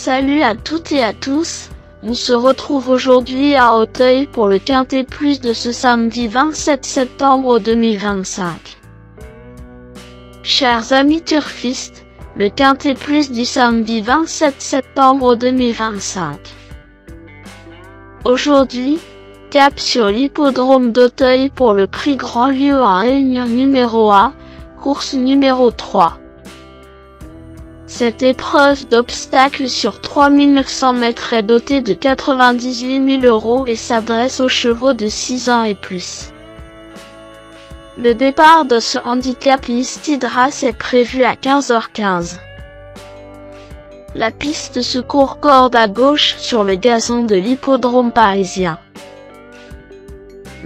Salut à toutes et à tous, on se retrouve aujourd'hui à Auteuil pour le Quintet Plus de ce samedi 27 septembre 2025. Chers amis turfistes, le Quintet Plus du samedi 27 septembre 2025. Aujourd'hui, cap sur l'hippodrome d'Auteuil pour le prix Grand-Lieu en réunion numéro 1, course numéro 3. Cette épreuve d'obstacles sur 3900 mètres est dotée de 98 000 € et s'adresse aux chevaux de 6 ans et plus. Le départ de ce handicap listed race est prévu à 15h15. La piste se court corde à gauche sur le gazon de l'hippodrome parisien.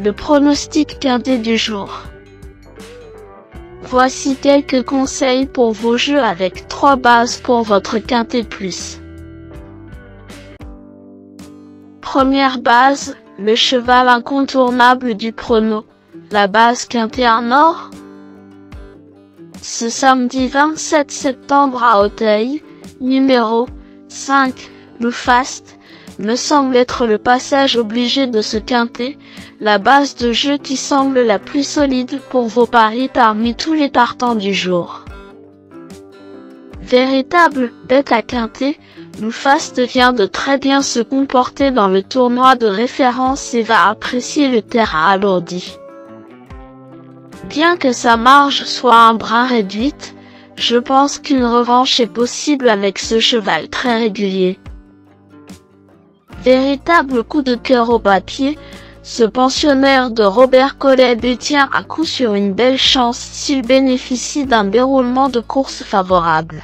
Le pronostic quintet du jour. Voici quelques conseils pour vos jeux avec 3 bases pour votre Quintet Plus. Première base, le cheval incontournable du prono, la base Quintet en or. Ce samedi 27 septembre à Auteuil, numéro 5, Loufast, me semble être le passage obligé de ce quintet, la base de jeu qui semble la plus solide pour vos paris parmi tous les partants du jour. Véritable bête à quintet, Loufast vient de très bien se comporter dans le tournoi de référence et va apprécier le terrain alourdi. Bien que sa marge soit un brin réduite, je pense qu'une revanche est possible avec ce cheval très régulier. Véritable coup de cœur au papier, ce pensionnaire de Robert Collet tient à coup sur une belle chance s'il bénéficie d'un déroulement de course favorable.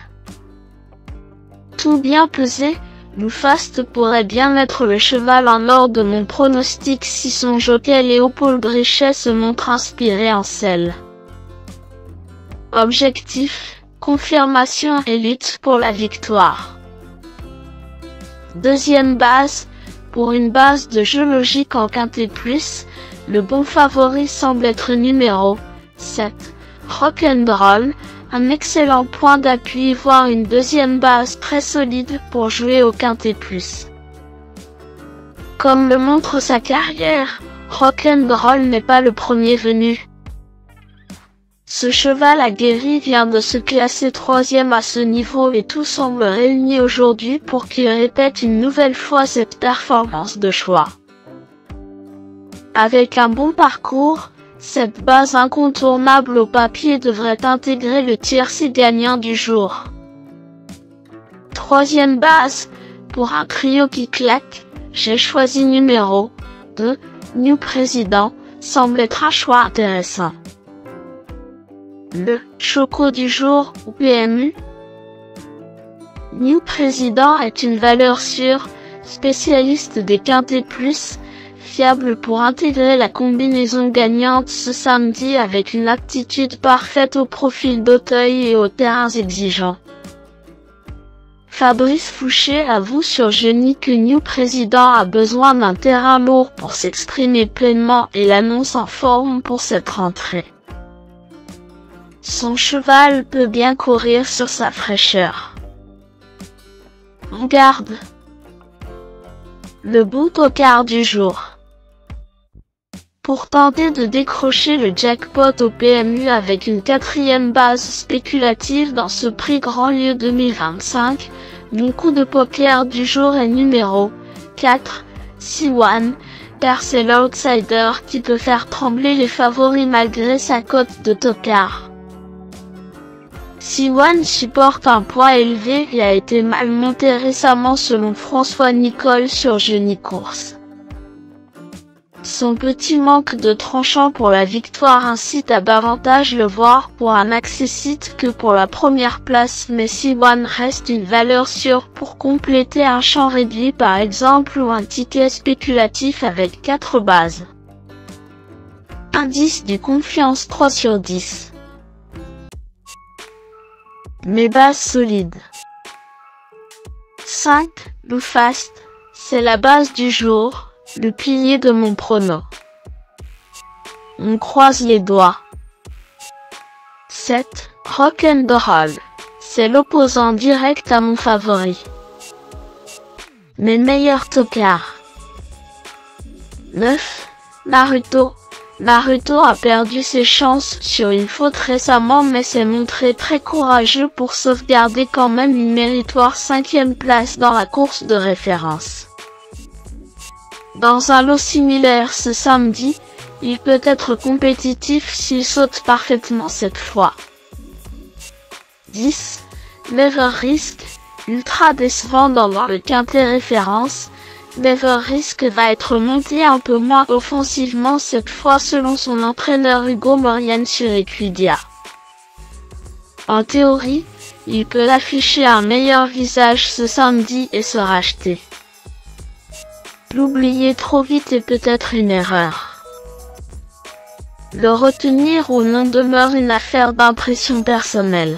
Tout bien pesé, Loufast pourrait bien être le cheval en or de mon pronostic si son jockey Léopold Brichet se montre inspiré en selle. Objectif, confirmation et lutte pour la victoire. Deuxième base, pour une base de jeu logique en Quintet Plus, le bon favori semble être numéro 7, Rock'n'Roll, un excellent point d'appui voire une deuxième base très solide pour jouer au Quintet Plus. Comme le montre sa carrière, Rock'n'Roll n'est pas le premier venu. Ce cheval aguerri vient de se classer 3e à ce niveau et tout semble réuni aujourd'hui pour qu'il répète une nouvelle fois cette performance de choix. Avec un bon parcours, cette base incontournable au papier devrait intégrer le tiercé gagnant du jour. Troisième base, pour un trio qui claque, j'ai choisi numéro 2, New Président, semble être un choix intéressant. Le choco du jour ou PMU. New Président est une valeur sûre, spécialiste des Quintets Plus, fiable pour intégrer la combinaison gagnante ce samedi avec une aptitude parfaite au profil d'Auteuil et aux terrains exigeants. Fabrice Fouché avoue sur Jeudi que New Président a besoin d'un terrain lourd pour s'exprimer pleinement et l'annonce en forme pour cette rentrée. Son cheval peut bien courir sur sa fraîcheur. En garde. Le bout au quart du jour. Pour tenter de décrocher le jackpot au PMU avec une 4e base spéculative dans ce prix Grand-Lieu 2025, mon coup de poker du jour est numéro 4, C1, car c'est l'outsider qui peut faire trembler les favoris malgré sa cote de tocard. C1 supporte un poids élevé et a été mal monté récemment selon François Nicole sur Jeudi Course. Son petit manque de tranchant pour la victoire incite à davantage le voir pour un accessite que pour la première place, mais C1 reste une valeur sûre pour compléter un champ réduit par exemple ou un ticket spéculatif avec 4 bases. Indice du confiance 3 sur 10. Mes bases solides. 5, Loufast, c'est la base du jour, le pilier de mon prono. On croise les doigts. 7, Rock'n'Roll, c'est l'opposant direct à mon favori. mais meilleur tocard. 9. Naruto. Naruto a perdu ses chances sur une faute récemment mais s'est montré très courageux pour sauvegarder quand même une méritoire 5e place dans la course de référence. Dans un lot similaire ce samedi, il peut être compétitif s'il saute parfaitement cette fois. 10. Never Risk. Ultra décevant dans le quintet référence, Never Risk va être monté un peu moins offensivement cette fois selon son entraîneur Hugo Morian sur Equidia. En théorie, il peut afficher un meilleur visage ce samedi et se racheter. L'oublier trop vite est peut-être une erreur. Le retenir ou non demeure une affaire d'impression personnelle.